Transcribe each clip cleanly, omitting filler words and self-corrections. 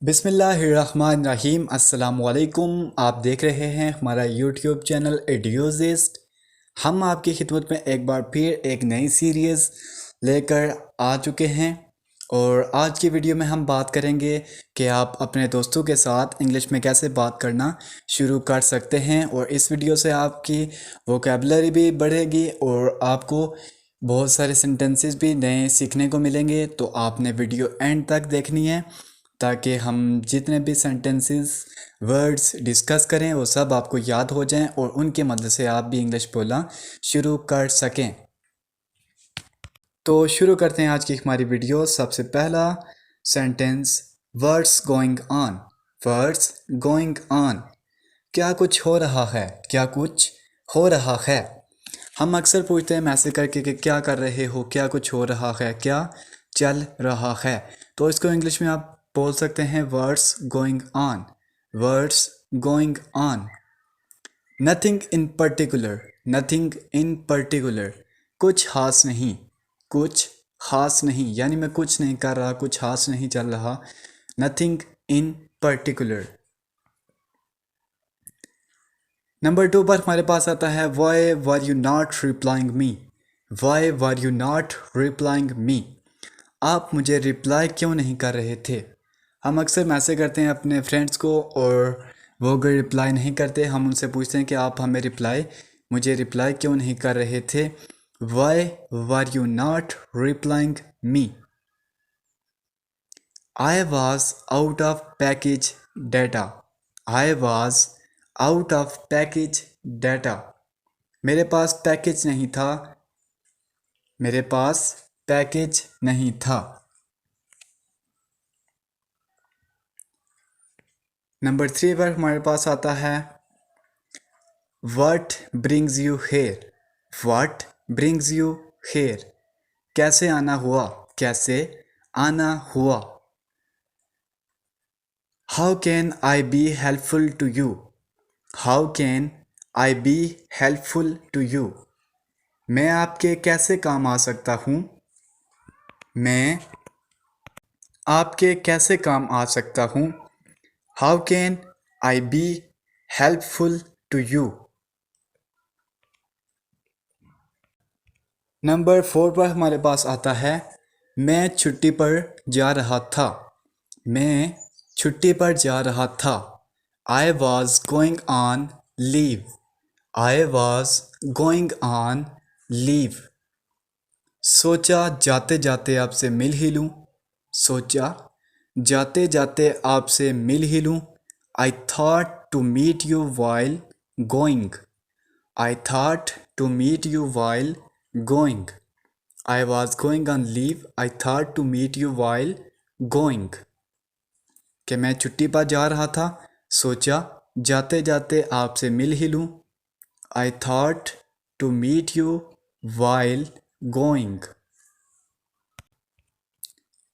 बिस्मिल्लाहिर्रहमानिर्रहीम अस्सलामुअलैकुम। आप देख रहे हैं हमारा यूट्यूब चैनल एडियोजिस्ट। हम आपकी खिदमत में एक बार फिर एक नई सीरीज़ लेकर आ चुके हैं और आज की वीडियो में हम बात करेंगे कि आप अपने दोस्तों के साथ इंग्लिश में कैसे बात करना शुरू कर सकते हैं। और इस वीडियो से आपकी वोकेबलरी भी बढ़ेगी और आपको बहुत सारे सेंटेंसेस भी नए सीखने को मिलेंगे। तो आपने वीडियो एंड तक देखनी है ताकि हम जितने भी सेंटेंसेस वर्ड्स डिस्कस करें वो सब आपको याद हो जाएं और उनकी मदद से आप भी इंग्लिश बोलना शुरू कर सकें। तो शुरू करते हैं आज की हमारी वीडियो। सबसे पहला sentence, words going on. Words going on, क्या कुछ हो रहा है, क्या कुछ हो रहा है। हम अक्सर पूछते हैं मैसेज करके कि क्या कर रहे हो, क्या कुछ हो रहा है, क्या चल रहा है। तो इसको इंग्लिश में आप बोल सकते हैं words going on. Words going on. Nothing in particular. Nothing in particular, कुछ खास नहीं। कुछ खास नहीं यानी मैं कुछ नहीं कर रहा, कुछ खास नहीं चल रहा। Nothing in particular. नंबर 2 पर हमारे पास आता है why were you not replying me. Why were you not replying me, आप मुझे रिप्लाई क्यों नहीं कर रहे थे। हम अक्सर मैसेज करते हैं अपने फ्रेंड्स को और वो अगर रिप्लाई नहीं करते हम उनसे पूछते हैं कि आप हमें मुझे रिप्लाई क्यों नहीं कर रहे थे। Y were you not replying me. I was out of package data. I was out of package data, मेरे पास पैकेज नहीं था। मेरे पास पैकेज नहीं था। नंबर 3 पर हमारे पास आता है What brings you here? What brings you here? कैसे आना हुआ, कैसे आना हुआ। How can I be helpful to you? How can I be helpful to you? मैं आपके कैसे काम आ सकता हूँ। मैं आपके कैसे काम आ सकता हूँ। How can I be helpful to you? Number 4 पर हमारे पास आता है मैं छुट्टी पर जा रहा था। मैं छुट्टी पर जा रहा था। I was going on leave. I was going on leave. सोचा जाते जाते आपसे मिल ही लूँ। सोचा जाते जाते आपसे मिल ही लूँ। I thought to meet you while going. I thought to meet you while going. I was going on leave. I thought to meet you while going. कि मैं छुट्टी पर जा रहा था, सोचा जाते जाते आपसे मिल ही लूँ। I thought to meet you while going.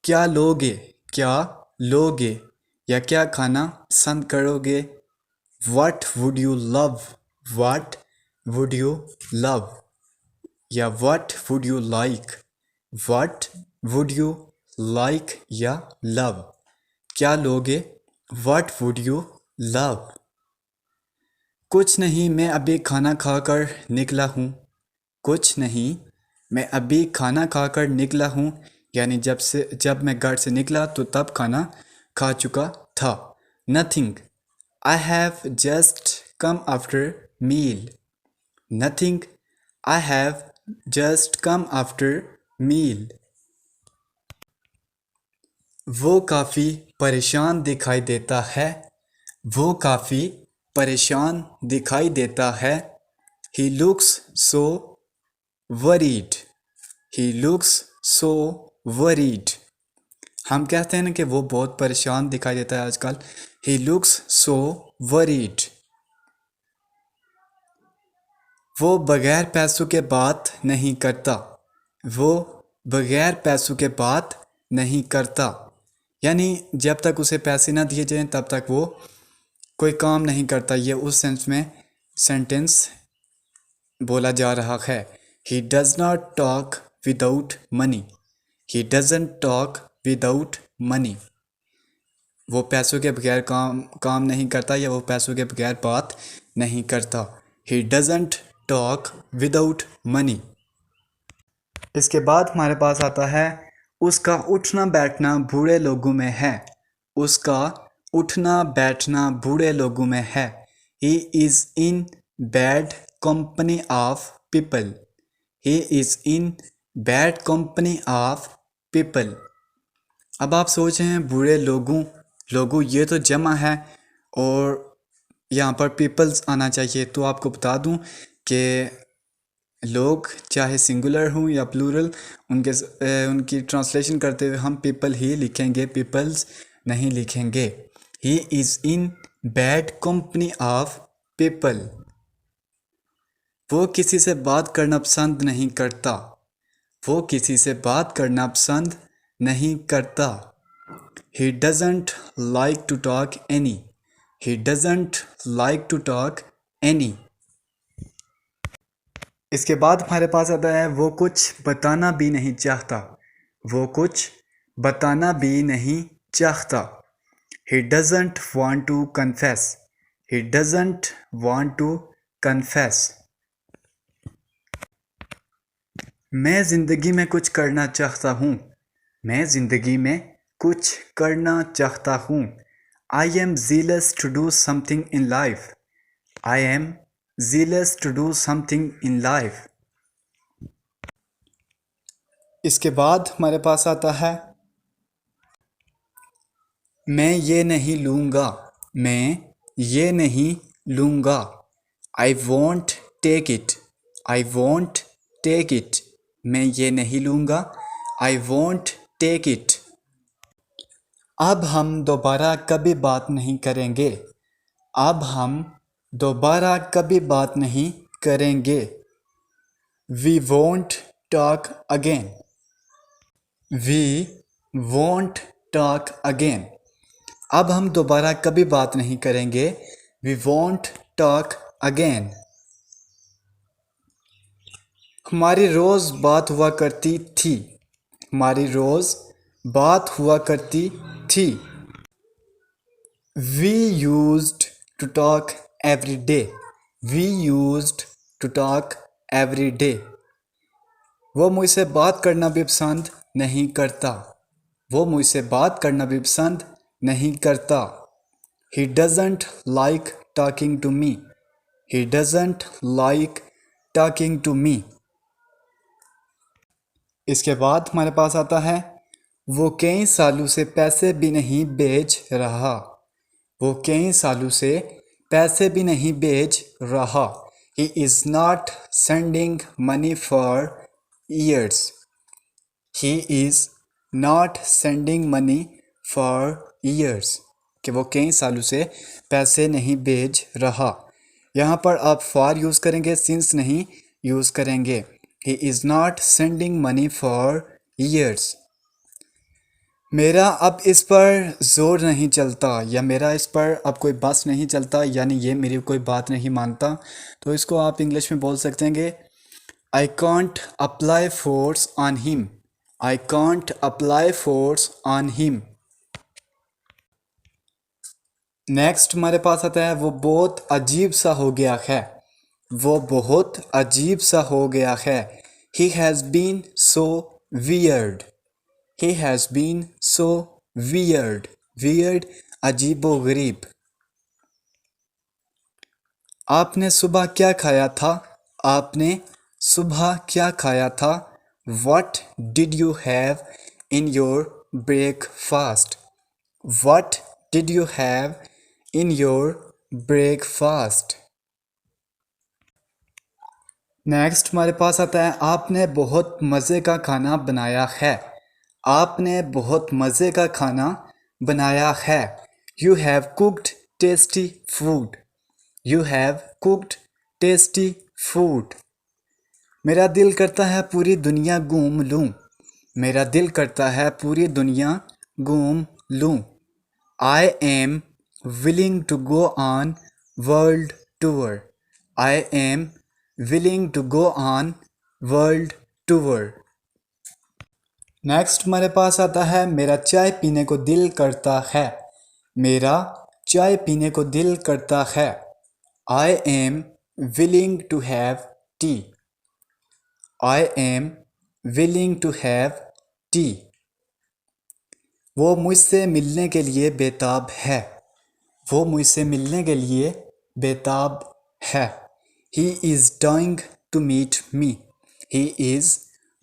क्या लोगे, क्या लोगे या क्या खाना पसंद करोगे। What would you love? What would you love? या what would you like? What would you like या love? क्या लोगे, what would you love? कुछ नहीं, मैं अभी खाना खाकर निकला हूँ। कुछ नहीं, मैं अभी खाना खाकर निकला हूँ यानी जब मैं घर से निकला तो तब खाना खा चुका था। Nothing, I have just come after meal. Nothing, I have just come after meal. वो काफ़ी परेशान दिखाई देता है। वो काफ़ी परेशान दिखाई देता है। He looks so worried. He looks so worried. हम कहते हैं ना कि वो बहुत परेशान दिखाई देता है आजकल। He looks so worried. वो बगैर पैसों के बात नहीं करता। वो बगैर पैसों के बात नहीं करता यानी जब तक उसे पैसे ना दिए जाएं तब तक वो कोई काम नहीं करता। ये उस सेंस में सेंटेंस बोला जा रहा है। He does not talk without money. He doesn't talk without money. वो पैसों के बगैर काम नहीं करता या वो पैसों के बगैर बात नहीं करता। He doesn't talk without money. इसके बाद हमारे पास आता है उसका उठना बैठना बूढ़े लोगों में है। उसका उठना बैठना बूढ़े लोगों में है। He is in bad company of people. He is in bad company of people. अब आप सोच रहे हैं बूढ़े लोगों ये तो जमा है और यहाँ पर पीपल्स आना चाहिए। तो आपको बता दूं कि लोग चाहे सिंगुलर हों या प्लूरल, उनकी ट्रांसलेशन करते हुए हम पीपल ही लिखेंगे, पीपल्स नहीं लिखेंगे। He is in bad company of people. वो किसी से बात करना पसंद नहीं करता। वो किसी से बात करना पसंद नहीं करता। He doesn't like to talk any. He doesn't like to talk any. इसके बाद हमारे पास आता है वो कुछ बताना भी नहीं चाहता। वो कुछ बताना भी नहीं चाहता। He doesn't want to confess. He doesn't want to confess. मैं ज़िंदगी में कुछ करना चाहता हूँ। मैं ज़िंदगी में कुछ करना चाहता हूँ। I am zealous to do something in life. I am zealous to do something in life. इसके बाद हमारे पास आता है मैं ये नहीं लूँगा। मैं ये नहीं लूँगा। I won't take it. I won't take it. मैं ये नहीं लूँगा। I won't take it. अब हम दोबारा कभी बात नहीं करेंगे। अब हम दोबारा कभी बात नहीं करेंगे। We won't talk again. We won't talk again. अब हम दोबारा कभी बात नहीं करेंगे। We won't talk again. हमारी रोज़ बात हुआ करती थी। हमारी रोज़ बात हुआ करती थी। We used to talk every day. We used to talk every day. वो मुझसे बात करना भी पसंद नहीं करता। वो मुझसे बात करना भी पसंद नहीं करता। He doesn't like talking to me. He doesn't like talking to me. इसके बाद हमारे पास आता है वो कई सालों से पैसे भी नहीं भेज रहा। वो कई सालों से पैसे भी नहीं भेज रहा। He is not sending money for years. He is not sending money for years. कि वो कई सालों से पैसे नहीं भेज रहा। यहाँ पर आप for यूज़ करेंगे, since नहीं यूज़ करेंगे। He is not sending money for years. मेरा अब इस पर ज़ोर नहीं चलता या मेरा इस पर अब कोई बस नहीं चलता, यानी ये मेरी कोई बात नहीं मानता। तो इसको आप इंग्लिश में बोल सकते हैं I can't apply force on him. I can't apply force on him. Next हमारे पास आता है वो बहुत अजीब सा हो गया है। वो बहुत अजीब सा हो गया है। He has been so weird. He has been so weird. Weird अजीबो गरीब। आपने सुबह क्या खाया था? आपने सुबह क्या खाया था? What did you have in your breakfast? What did you have in your breakfast? Next हमारे पास आता है आपने बहुत मज़े का खाना बनाया है। आपने बहुत मज़े का खाना बनाया है। You have cooked tasty food. You have cooked tasty food. मेरा दिल करता है पूरी दुनिया घूम लूँ। मेरा दिल करता है पूरी दुनिया घूम लूँ। I am willing to go on world tour. I am willing to go on world tour. Next हमारे पास आता है मेरा चाय पीने को दिल करता है। मेरा चाय पीने को दिल करता है। I am willing to have tea. I am willing to have tea. वो मुझसे मिलने के लिए बेताब है। वो मुझसे मिलने के लिए बेताब है। He is dying to meet me. He is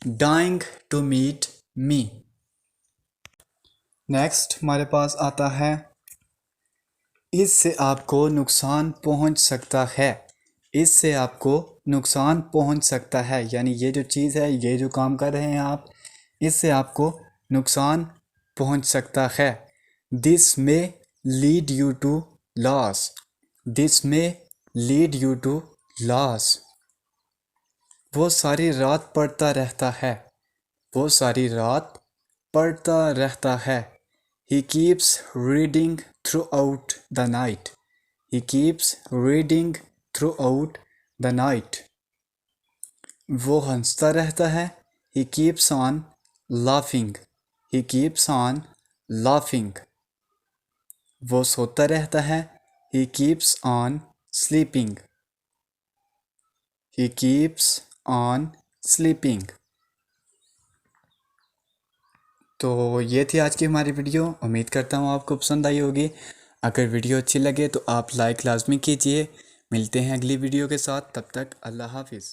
dying to meet me. Next हमारे पास आता है, इससे आपको नुकसान पहुंच सकता है। इससे आपको नुकसान पहुंच सकता है, यानी ये जो चीज़ है, ये जो काम कर रहे हैं आप, इससे आपको नुकसान पहुंच सकता है। This may lead you to loss. This may lead you to loss. वो सारी रात पढ़ता रहता है। वो सारी रात पढ़ता रहता है। He keeps reading throughout the night. He keeps reading throughout the night. वो हंसता रहता है। He keeps on laughing. He keeps on laughing. वो सोता रहता है। He keeps on sleeping. He keeps on sleeping. तो ये थी आज की हमारी वीडियो। उम्मीद करता हूँ आपको पसंद आई होगी। अगर वीडियो अच्छी लगे तो आप लाइक लाजमी कीजिए। मिलते हैं अगली वीडियो के साथ, तब तक अल्लाह हाफिज़।